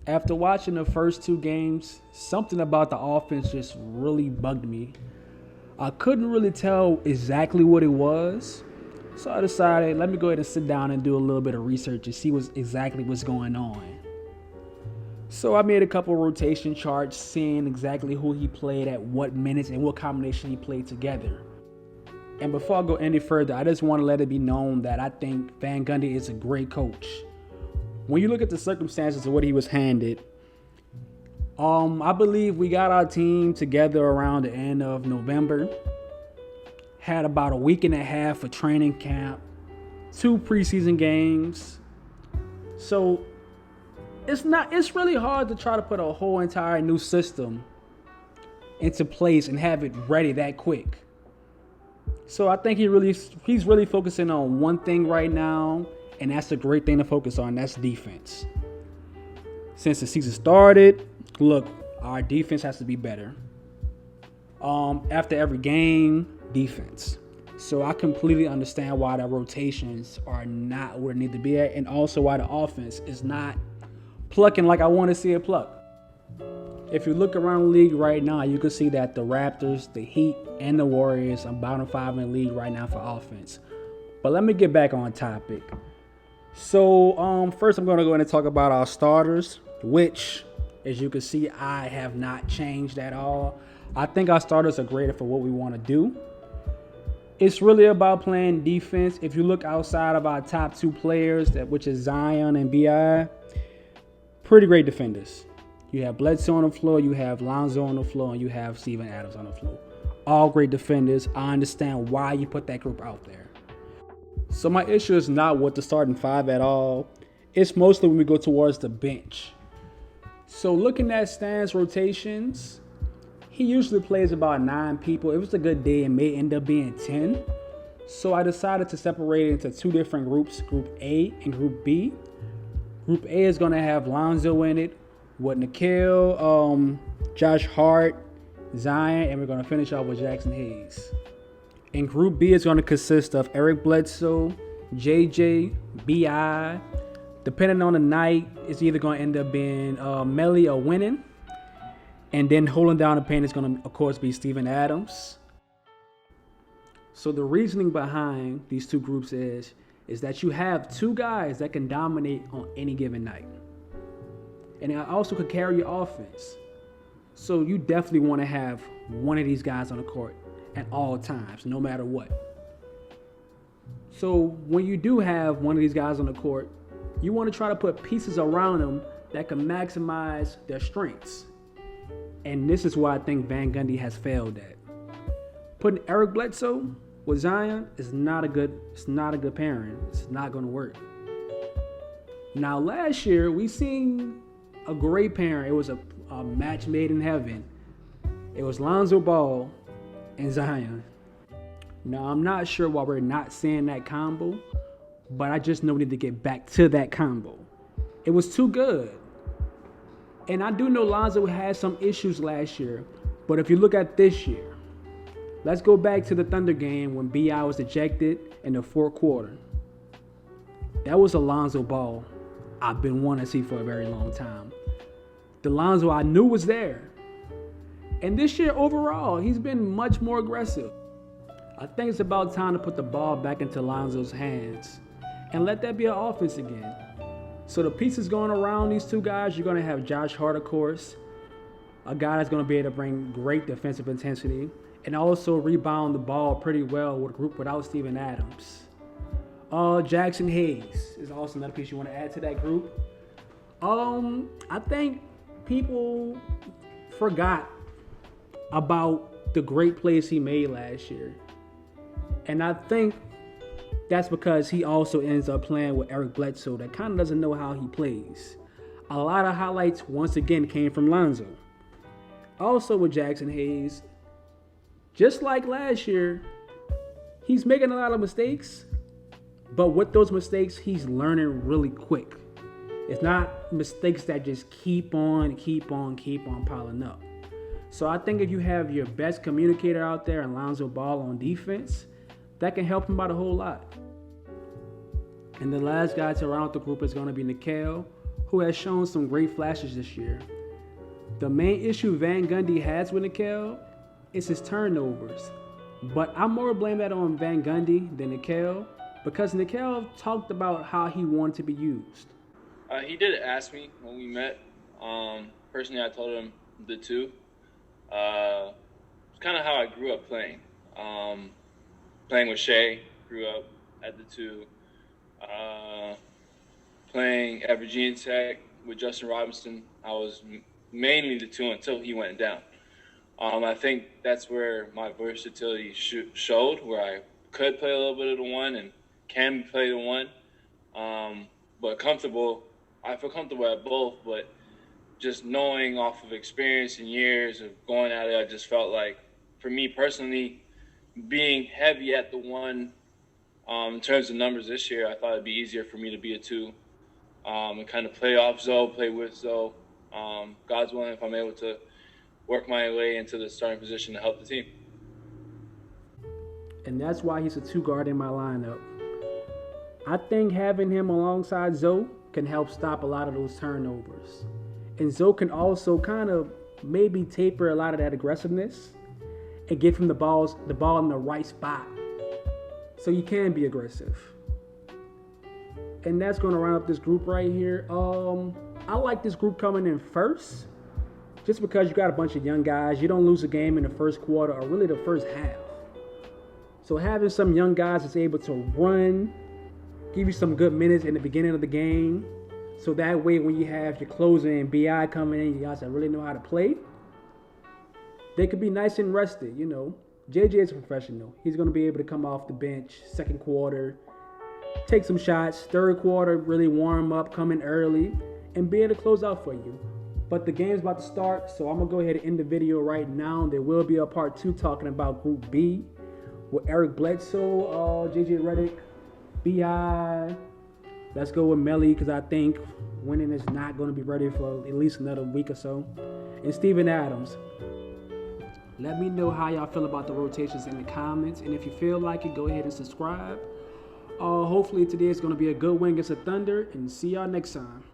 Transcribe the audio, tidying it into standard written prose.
After watching the first two games, something about the offense just really bugged me. I couldn't really tell exactly what it was, so I decided let me go ahead and sit down and do a little bit of research and see what's going on. So I made a couple rotation charts, seeing exactly who he played at what minutes and what combination he played together. And before I go any further, I just want to let it be known that I think Van Gundy is a great coach. When you look at the circumstances of what he was handed, I believe we got our team together around the end of November. Had about a week and a half of training camp, 2 preseason games. So it's really hard to try to put a whole entire new system into place and have it ready that quick. So I think he's really focusing on one thing right now, and that's a great thing to focus on. That's defense. Since the season started, look, our defense has to be better. After every game, defense. So I completely understand why the rotations are not where they need to be at, and also why the offense is not plucking like I want to see it pluck. If you look around the league right now, you can see that the Raptors, the Heat, and the Warriors are bottom 5 in the league right now for offense. But let me get back on topic. So first I'm going to go ahead and talk about our starters, which, as you can see, I have not changed at all. I think our starters are great for what we want to do. It's really about playing defense. If you look outside of our top 2 players, which is Zion and B.I., pretty great defenders. You have Bledsoe on the floor, you have Lonzo on the floor, and you have Steven Adams on the floor. All great defenders. I understand why you put that group out there. So my issue is not with the starting 5 at all. It's mostly when we go towards the bench. So looking at Stan's rotations, he usually plays about 9 people. It was a good day and may end up being 10. So I decided to separate it into 2 different groups, Group A and Group B. Group A is going to have Lonzo in it, with Nikhil, Josh Hart, Zion, and we're going to finish off with Jackson Hayes. And Group B is going to consist of Eric Bledsoe, JJ, B.I. Depending on the night, it's either going to end up being Melly or Winning. And then holding down the paint is going to, of course, be Steven Adams. So the reasoning behind these 2 groups is that you have 2 guys that can dominate on any given night. And it also could carry your offense. So you definitely want to have one of these guys on the court at all times, no matter what. So when you do have one of these guys on the court, you want to try to put pieces around them that can maximize their strengths. And this is why I think Van Gundy has failed at. Putting Eric Bledsoe with Zion is not a good pairing. It's not going to work. Now last year we seen a great pairing. It was a match made in heaven. It was Lonzo Ball and Zion. Now I'm not sure why we're not seeing that combo, but I just know we need to get back to that combo. It was too good. And I do know Lonzo had some issues last year, but if you look at this year, let's go back to the Thunder game when B.I. was ejected in the 4th quarter. That was a Lonzo Ball I've been wanting to see for a very long time. The Lonzo I knew was there. And this year overall, he's been much more aggressive. I think it's about time to put the ball back into Lonzo's hands and let that be an offense again. So the pieces going around these 2 guys, you're going to have Josh Hart, of course, a guy that's going to be able to bring great defensive intensity and also rebound the ball pretty well with a group without Steven Adams. Jackson Hayes is also another piece you want to add to that group. I think people forgot about the great plays he made last year. And I think that's because he also ends up playing with Eric Bledsoe that kind of doesn't know how he plays. A lot of highlights, once again, came from Lonzo. Also with Jackson Hayes, just like last year, he's making a lot of mistakes, but with those mistakes, he's learning really quick. It's not mistakes that just keep on piling up. So I think if you have your best communicator out there and Lonzo Ball on defense, that can help him out a whole lot. And the last guy to round the group is going to be Nikhil, who has shown some great flashes this year. The main issue Van Gundy has with Nickel is his turnovers. But I'm more blame that on Van Gundy than Nickel because Nickel talked about how he wanted to be used. He did ask me when we met. Personally, I told him the two. It's kind of how I grew up playing. Playing with Shea, grew up at the two. Playing at Virginia Tech with Justin Robinson, I was mainly the two until he went down. I think that's where my versatility showed, where I could play a little bit of the one and can play the one. But I feel comfortable at both, but just knowing off of experience and years of going at it, I just felt like, for me personally, being heavy at the one, in terms of numbers this year, I thought it'd be easier for me to be a two, and kind of play off Zoe, play with Zoe. God's willing, if I'm able to work my way into the starting position to help the team. And that's why he's a two guard in my lineup. I think having him alongside Zoe can help stop a lot of those turnovers. And Zoe can also kind of maybe taper a lot of that aggressiveness and give him the ball in the right spot, so you can be aggressive. And that's going to round up this group right here. I like this group coming in first, just because you got a bunch of young guys. You don't lose a game in the first quarter or really the first half. So having some young guys that's able to run, give you some good minutes in the beginning of the game, so that way when you have your closer and BI coming in, you guys that really know how to play, they could be nice and rested, you know. JJ is a professional. He's going to be able to come off the bench second quarter, take some shots, third quarter, really warm up, come in early, and be able to close out for you. But the game's about to start, so I'm going to go ahead and end the video right now. There will be a part 2 talking about Group B with Eric Bledsoe, JJ Redick, BI. Let's go with Melly because I think winning is not going to be ready for at least another week or so. And Steven Adams. Let me know how y'all feel about the rotations in the comments. And if you feel like it, go ahead and subscribe. Hopefully today is going to be a good win against the Thunder. And see y'all next time.